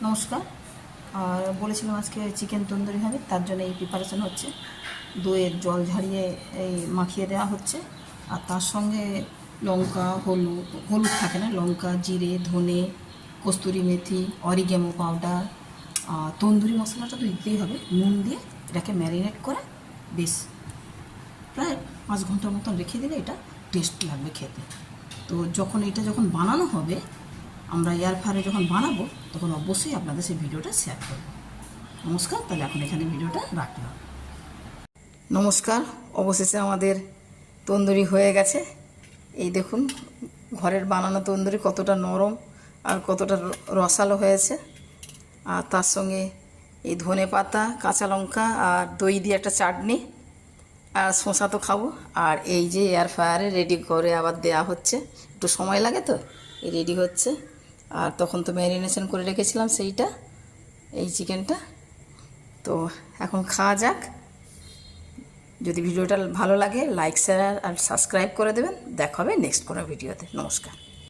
নমস্কার। আর বলেছিলাম আজকে চিকেন তন্দুরি হবে, তার জন্য এই প্রিপারেশন হচ্ছে। দইয়ের জল ঝারিয়ে এই মাখিয়ে দেওয়া হচ্ছে, আর তার সঙ্গে লঙ্কা, হলুদ হলুদ থাকে না, লঙ্কা, জিরে, ধনে, কস্তুরি মেথি, অরিগ্যানো পাউডার, তন্দুরি মশলাটা তো দিতেই হবে, নুন দিয়ে এটাকে ম্যারিনেট করে বেশ প্রায় 5 ঘন্টার মতন রেখে দিলে এটা টেস্ট লাগবে খেতে। তো যখন বানানো হবে, আমরা এয়ার ফ্রায়ারে যখন বানাবো তখন অবশ্যই আপনাদের সেই ভিডিওটা শেয়ার করব। নমস্কার, তাহলে এখন এখানে ভিডিওটা রাখলাম। নমস্কার, অবশেষে আমাদের তন্দুরি হয়ে গেছে। এই দেখুন, ঘরের বানানো তন্দুরি কতটা নরম আর কতটা রসালো হয়েছে। আর তার সঙ্গে এই ধনে পাতা, কাঁচা লঙ্কা আর দই দিয়ে একটা চাটনি, আর শসা তো খাবো। আর এই যে এয়ার ফ্রায়ারে রেডি করে আবার দেয়া হচ্ছে, একটু সময় লাগে তো এই রেডি হচ্ছে। আর তখন তো ম্যারিনেশন করে রেখেছিলাম সেইটা, এই চিকেনটা। তো এখন খাওয়া যাক। যদি ভিডিওটা ভালো লাগে লাইক, শেয়ার আর সাবস্ক্রাইব করে দেবেন। দেখা হবে নেক্সট কোনো ভিডিওতে। নমস্কার।